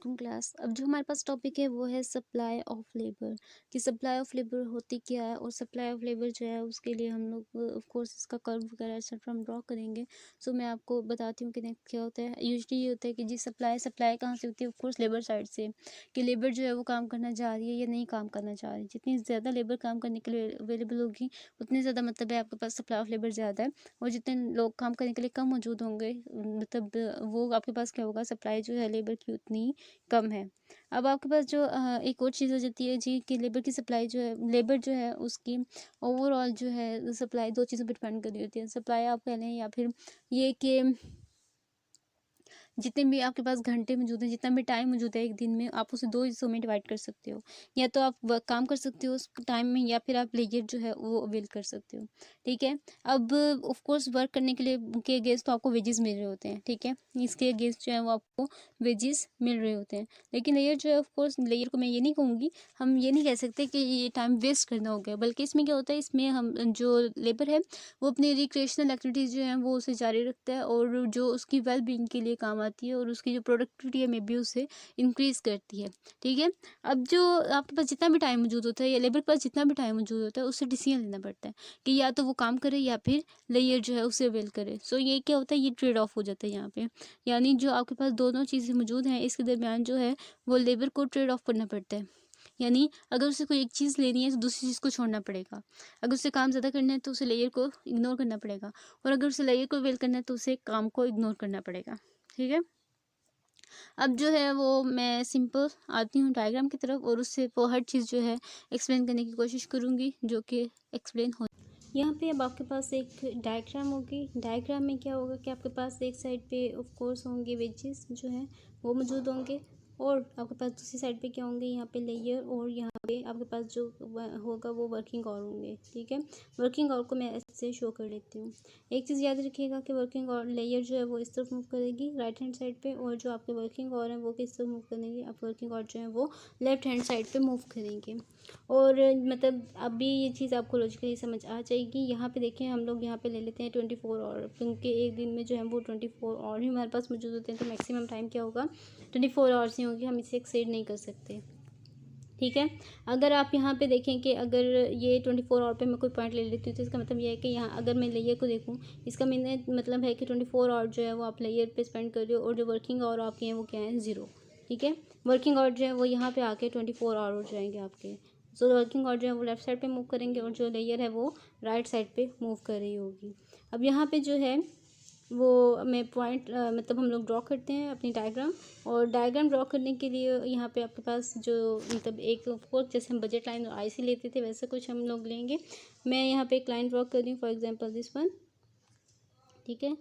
Welcome class. अब जो हमारे पास टॉपिक है वो है सप्लाई ऑफ लेबर, कि सप्लाई ऑफ लेबर होती क्या है और सप्लाई ऑफ लेबर जो है उसके लिए हम लोग ऑफ कोर्स इसका कर्व वगैरह एक्सेट्रा हम ड्रॉ करेंगे। सो मैं आपको बताती हूँ कि क्या होता है। यूजुअली ये होता है कि जी सप्लाई कहाँ से होती है, ऑफ कोर्स लेबर साइड से, कि लेबर जो है वो काम करना चाह रही है या नहीं काम करना चाह रही है। जितनी ज़्यादा लेबर काम करने के लिए अवेलेबल होगी उतनी ज़्यादा मतलब है आपके पास सप्लाई ऑफ लेबर ज़्यादा है, और जितने लोग काम करने के लिए कम मौजूद होंगे मतलब वो आपके पास क्या होगा, सप्लाई जो है लेबर की उतनी कम है। अब आपके पास जो एक और चीज़ हो जाती है जी, कि लेबर की सप्लाई जो है, लेबर जो है उसकी ओवरऑल जो है सप्लाई दो चीज़ों पर डिपेंड कर रही होती है। सप्लाई आप कह लें या फिर ये कि जितने भी आपके पास घंटे मौजूद हैं, जितना भी टाइम मौजूद है एक दिन में, आप उसे दो हिस्सों में डिवाइड कर सकते हो। या तो आप काम कर सकते हो उस टाइम में, या फिर आप लेजर जो है वो अवेल कर सकते हो। ठीक है। अब ऑफ कोर्स वर्क करने के लिए के अगेंस्ट तो आपको वेजेस मिल रहे होते हैं। ठीक है, इसके अगेंस्ट जो है वो आपको वेजेस मिल रहे होते हैं। लेकिन लेयर जो है ऑफ कोर्स, लेयर को मैं ये नहीं कहूँगी, हम ये नहीं कह सकते कि ये टाइम वेस्ट करना हो गया, बल्कि इसमें क्या होता है, इसमें हम जो लेबर है वो अपनी रिक्रिएशनल एक्टिविटीज़ जो हैं वो उसे जारी रखता है, और जो उसकी वेल बीइंग के लिए काम आती है और उसकी जो प्रोडक्टिविटी है मे बी उसे इंक्रीज़ करती है। ठीक है। अब जो आपके पास जितना भी टाइम मौजूद होता है या लेबर के पास जितना भी टाइम मौजूद होता है, उससे डिसीजन लेना पड़ता है कि या तो वो काम करे या फिर लेयर जो है उसे अवेल करे। सो ये क्या होता है, ये ट्रेड ऑफ हो जाता है यहाँ पे। यानी जो आपके पास दोनों चीज़ें मौजूद हैं, इसके दरमियान जो है वो लेबर को ट्रेड ऑफ करना पड़ता है। यानी अगर उसे कोई एक चीज़ लेनी है तो दूसरी चीज़ को छोड़ना पड़ेगा। अगर उसे काम ज़्यादा करना है तो उसे लेयर को इग्नोर करना पड़ेगा, और अगर उसे लेयर को अवेल करना है तो उसे काम को इग्नोर करना पड़ेगा। ठीक है। अब जो है वो मैं सिंपल आती हूँ डायग्राम की तरफ, और उससे वो हर चीज़ जो है एक्सप्लेन करने की कोशिश करूँगी, जो कि एक्सप्लेन हो। यहाँ पे अब आपके पास एक डायग्राम होगी। डायग्राम में क्या होगा कि आपके पास एक साइड पे ऑफ कोर्स होंगे वेजेस जो हैं वो मौजूद होंगे, और आपके पास दूसरी साइड पे क्या होंगे, यहाँ पे लेयर, और यहाँ पे आपके पास जो होगा वो वर्किंग आवर होंगे। ठीक है। वर्किंग आवर को मैं ऐसे शो कर लेती हूँ। एक चीज़ याद रखिएगा कि वर्किंग आवर लेयर जो है वो इस तरफ मूव करेगी राइट हैंड साइड पे, और जो आपके वर्किंग आवर हैं वो किस तरफ मूव करेंगे, आप वर्किंग आवर जो है वो लेफ्ट हैंड साइड पे मूव करेंगे। और मतलब अभी ये चीज़ आपको लॉजिकली समझ आ जाएगी। यहाँ पे देखें, हम लोग यहाँ पे ले लेते हैं 24 आवर, क्योंकि एक दिन में जो है वो 24 आवर ही हमारे पास मौजूद होते हैं, तो मैक्सिमम टाइम क्या होगा, 24 आवर्स ही होगी, हम इसे एक्सेड नहीं कर सकते। ठीक है। अगर आप यहाँ पे देखें कि अगर ये 24 आवर पे मैं कोई पॉइंट ले लेती हूँ, तो इसका मतलब ये है कि यहाँ अगर मैं लेयर को देखूँ, इसका मैंने मतलब है कि 24 आवर जो है वो आप लेयर पे स्पेंड कर रहे हो, और जो वर्किंग आवर आपके हैं वो क्या है, 0। ठीक है। वर्किंग आवर जो है वो यहाँ पे आके 24 आवर हो जाएंगे आपके। सो वर्किंग आवर जो है वो लेफ्ट साइड पे मूव करेंगे, और जो लेयर है वो राइट साइड पे मूव कर रही होगी। अब यहाँ पे जो है वो मैं पॉइंट मतलब हम लोग ड्रॉ करते हैं अपनी डायग्राम, और डायग्राम ड्रॉ करने के लिए यहाँ पे आपके पास जो मतलब एक फोर्थ, जैसे हम बजट लाइन और आईसी लेते थे वैसा कुछ हम लोग लेंगे। मैं यहाँ पे एक लाइन ड्रॉ कर रही हूँ, फॉर एग्जांपल दिस वन। ठीक है।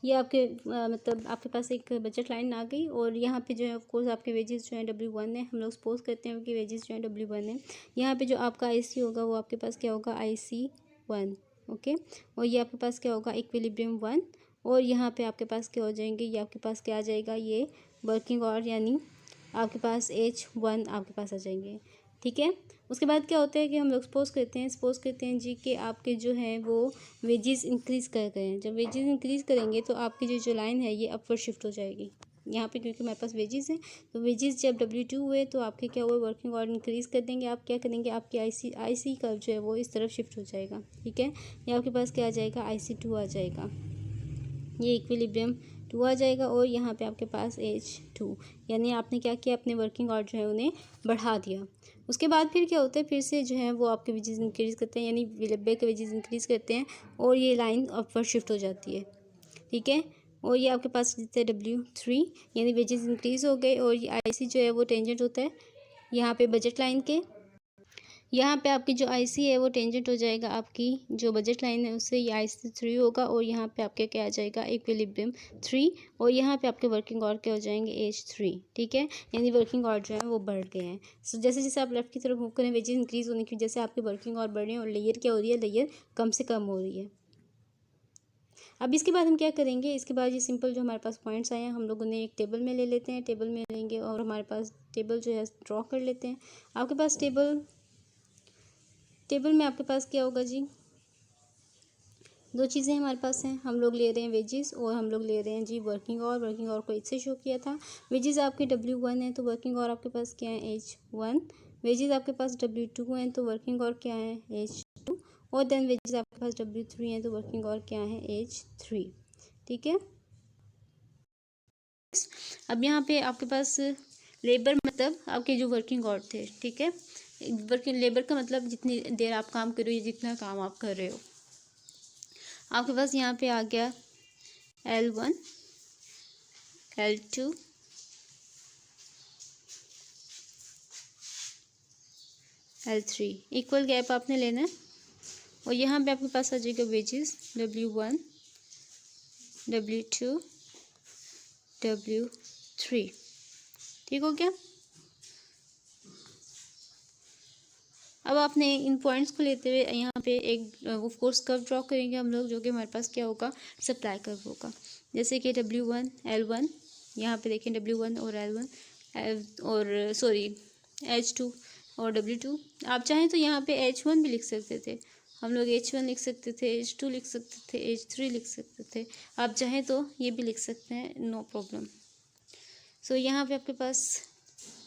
ये आपके मतलब आपके पास एक बजट लाइन आ गई, और यहाँ पे जो है ऑफ कोर्स आपके वेजेस जो है W1 है, हम लोग सपोज करते हैं कि वेजेस जो है W1 है। यहाँ पे जो आपका आईसी होगा वो आपके पास क्या होगा, IC1। ओके। और ये आपके पास क्या होगा, इक्विलिब्रियम 1। और यहाँ पे आपके पास क्या हो जाएंगे, ये आपके पास क्या आ जाएगा, ये वर्किंग आवर, यानी आपके पास H1 आपके पास आ जाएंगे। ठीक है। उसके बाद क्या होता है कि हम लोग सपोज करते हैं जी कि आपके जो है वो वेजेस इंक्रीज़ कर गए हैं। जब वेजेस इंक्रीज़ करेंगे तो आपकी जो लाइन है ये अपवर्ड शिफ्ट हो जाएगी यहाँ पे, क्योंकि हमारे पास वेजेस हैं। तो वेजेस जब W2 हुए तो आपके क्या हुए, वर्किंग आवर इंक्रीज़ कर देंगे। आप क्या करेंगे, आपकी आईसी का जो है वो इस तरफ शिफ्ट हो जाएगा। ठीक है। ये आपके पास क्या आ जाएगा, IC2 आ जाएगा, ये इक्विलिब्रियम 2 आ जाएगा, और यहाँ पे आपके पास H2, यानी आपने क्या किया, अपने वर्किंग आवर जो है उन्हें बढ़ा दिया। उसके बाद फिर क्या होता है, फिर से जो है वो आपके वेजेस इंक्रीज़ करते हैं, यानी लेबर के वेजेस इंक्रीज़ करते हैं, और ये लाइन अपवर्ड शिफ्ट हो जाती है। ठीक है। और ये आपके पास जितने W3, यानी वेजेस इंक्रीज़ हो गए, और ये IC जो है वो टेंजेंट होता है यहाँ पे बजट लाइन के। यहाँ पे आपकी जो आईसी है वो टेंजेंट हो जाएगा आपकी जो बजट लाइन है उससे, ये IC3 होगा, और यहाँ पे आपके क्या आ जाएगा, इक्विलिब्रियम 3। और यहाँ पे आपके वर्किंग आवर क्या हो जाएंगे, H3। ठीक है। यानी वर्किंग आवर जो है वो बढ़ गए हैं। सो जैसे जैसे आप लेफ्ट की तरफ मूव करें, वेजेस इंक्रीज़ होने की वजह से आपके वर्किंग आवर बढ़ रहे हैं, और लेयर क्या हो रही है, लेयर कम से कम हो रही है। अब इसके बाद हम क्या करेंगे, इसके बाद ये सिंपल जो हमारे पास पॉइंट्स आए हैं हम लोग उन्हें एक टेबल में ले लेते हैं, टेबल में लेंगे, और हमारे पास टेबल जो है ड्रॉ कर लेते हैं। आपके पास टेबल में आपके पास क्या होगा जी, दो चीज़ें हमारे पास हैं, हम लोग ले रहे हैं वेजेस और हम लोग ले रहे हैं जी वर्किंग आवर को इससे शो किया था। वेजेस आपके W1 है तो वर्किंग आवर आपके पास क्या है H1, वेजेस आपके पास W2 हैं तो वर्किंग आवर क्या है H2, और देन वेजेस आपके पास W3 हैं तो वर्किंग आवर क्या है H3। ठीक है, अब यहाँ पे आपके पास लेबर मतलब आपके जो वर्किंग आवर थे। ठीक है, वर्किंग लेबर का मतलब जितनी देर आप काम कर रहे हो या जितना काम आप कर रहे हो। आपके पास यहाँ पे आ गया L1, L2, L3, equal gap आपने लेना है। और यहाँ पे आपके पास आ जाएगा वेजेस W1, W2, W3। ठीक हो गया। अब आपने इन पॉइंट्स को लेते हुए यहाँ पे एक ऑफ कोर्स कर्व ड्रॉ करेंगे हम लोग, जो कि हमारे पास क्या होगा, सप्लाई कर्व होगा। जैसे कि W1 L1, यहाँ पे देखें W1 और L1 और सॉरी H2 और W2। आप चाहें तो यहाँ पे H1 भी लिख सकते थे, हम लोग H1 लिख सकते थे, H2 लिख सकते थे, H3 लिख सकते थे। आप चाहें तो ये भी लिख सकते हैं, नो प्रॉब्लम। सो यहाँ पे आपके पास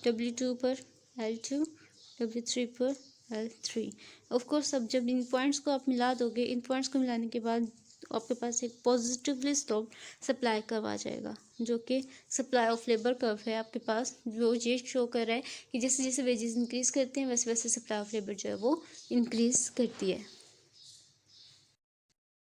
W2 पर L2, W3 पर L3। ऑफ कोर्स अब जब इन पॉइंट्स को आप मिला दोगे, इन पॉइंट्स को मिलाने के बाद आपके पास एक पॉजिटिवली स्लोप सप्लाई कर्व आ जाएगा, जो कि सप्लाई ऑफ लेबर कर्व है आपके पास, जो ये शो कर रहा है कि जैसे जैसे वेजेस इंक्रीज़ करते हैं वैसे वैसे सप्लाई ऑफ लेबर जो है वो इंक्रीज़ करती है।